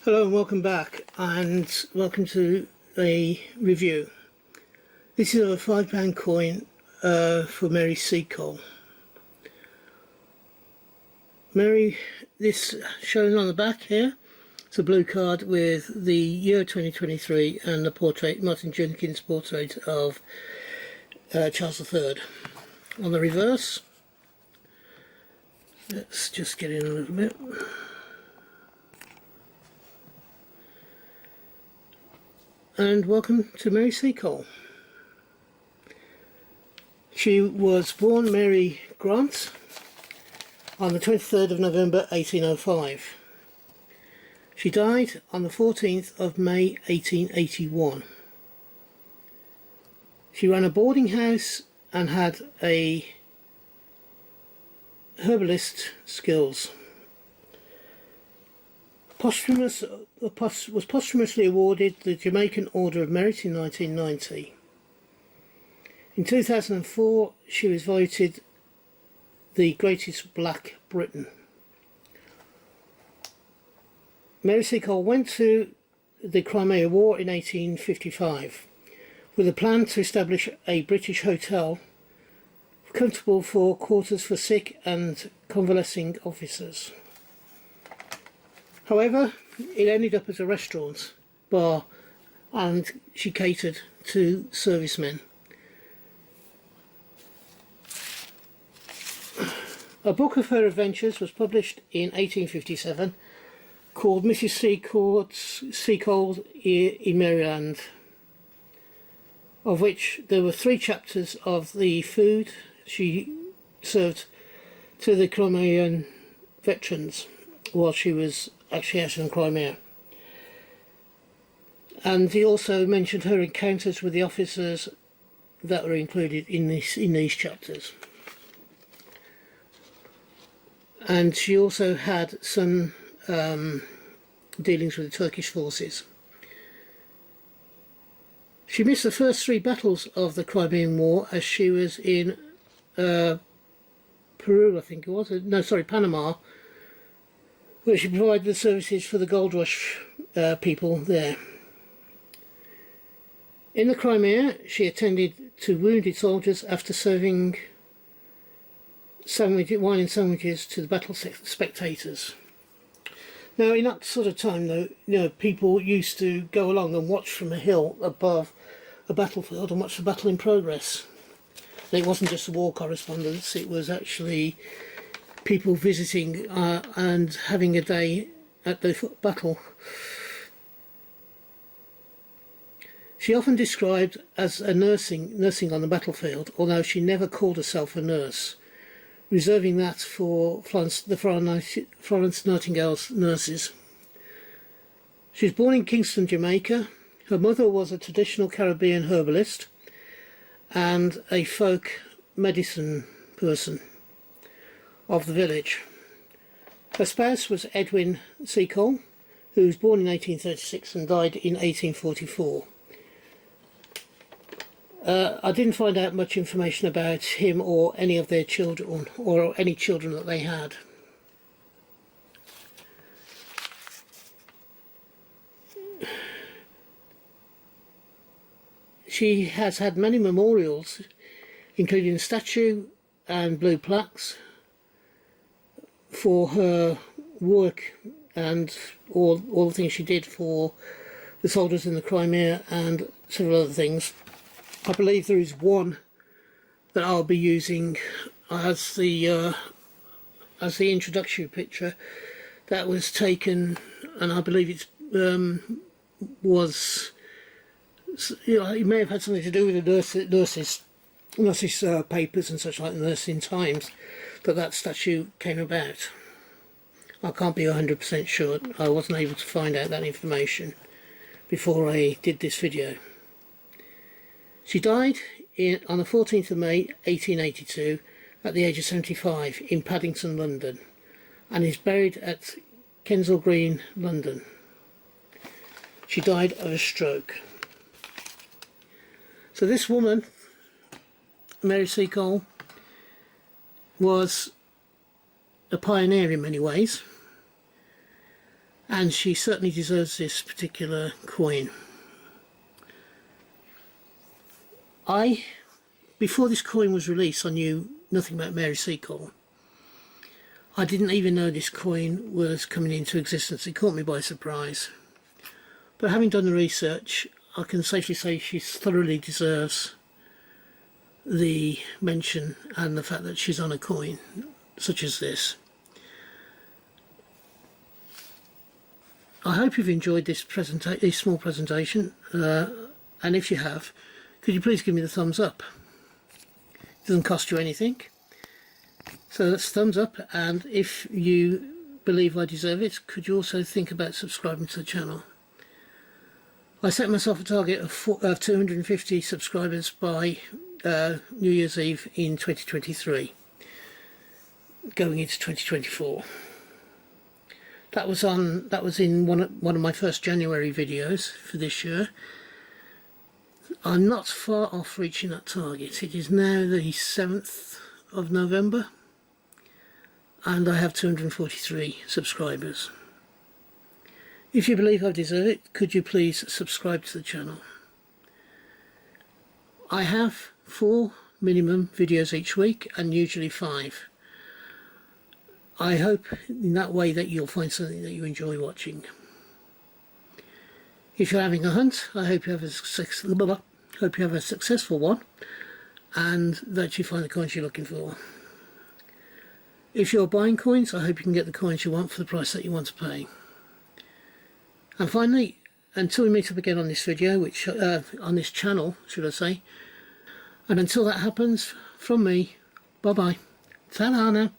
Hello and welcome back, and welcome to a review. This is a £5 coin for Mary Seacole. This shown on the back here, it's a blue card with the year 2023 and the portrait, Martin Jenkins' portrait of Charles III. On the reverse, let's just get in a little bit. And welcome to Mary Seacole. She was born Mary Grant on the 23rd of November 1805. She died on the 14th of May 1881. She ran a boarding house and had a herbalist skills. Was posthumously awarded the Jamaican Order of Merit in 1990. In 2004, she was voted the greatest black Briton. Mary Seacole went to the Crimea War in 1855 with a plan to establish a British hotel comfortable for quarters for sick and convalescing officers. However, it ended up as a restaurant, bar, and she catered to servicemen. A book of her adventures was published in 1857 called Mrs. Seacole in Maryland, of which there were 3 chapters of the food she served to the Crimean veterans while she was actually out in Crimea. And he also mentioned her encounters with the officers that were included in these chapters. And she also had some dealings with the Turkish forces. She missed the first 3 battles of the Crimean War as she was in Peru, I think it was. No, sorry, Panama, where she provided the services for the gold rush people there. In the Crimea, she attended to wounded soldiers after serving wine and sandwiches to the battle spectators. Now, in that sort of time, though, people used to go along and watch from a hill above a battlefield and watch the battle in progress. And it wasn't just the war correspondence; it was actually people visiting and having a day at the battle. She often described as a nursing on the battlefield, although she never called herself a nurse, reserving that for Florence Nightingale's nurses. She was born in Kingston, Jamaica. Her mother was a traditional Caribbean herbalist and a folk medicine person of the village. Her spouse was Edwin Seacole, who was born in 1836 and died in 1844. I didn't find out much information about him or any of their children, or any children that they had. She has had many memorials, including a statue and blue plaques for her work and all the things she did for the soldiers in the Crimea and several other things. I believe there is one that I'll be using as the introductory picture that was taken, and I believe it was, it may have had something to do with the nurses' papers and such like the Nursing Times that statue came about. I can't be 100% sure. I wasn't able to find out that information before I did this video. She died on the 14th of May 1882 at the age of 75 in Paddington, London, and is buried at Kensal Green, London. She died of a stroke. So this woman, Mary Seacole, was a pioneer in many ways, and she certainly deserves this particular coin. Before this coin was released, I knew nothing about Mary Seacole. I didn't even know this coin was coming into existence. It caught me by surprise. But having done the research, I can safely say she thoroughly deserves the mention and the fact that she's on a coin such as this. I hope you've enjoyed this small presentation, and if you have, could you please give me the thumbs up? It doesn't cost you anything, so that's thumbs up. And if you believe I deserve it, could you also think about subscribing to the channel? I set myself a target of 250 subscribers by New Year's Eve in 2023, going into 2024. That was in one of my first January videos for this year. I'm not far off reaching that target. It is now the 7th of November and I have 243 subscribers. If you believe I deserve it, could you please subscribe to the channel? I have 4 minimum videos each week, and usually 5. I hope in that way that you'll find something that you enjoy watching. If you're having a hunt, I hope you have a successful one, and that you find the coins you're looking for. If you're buying coins, I hope you can get the coins you want for the price that you want to pay. And finally, until we meet up again on this video, on this channel, should I say, and until that happens, from me, bye bye. Ta-da now.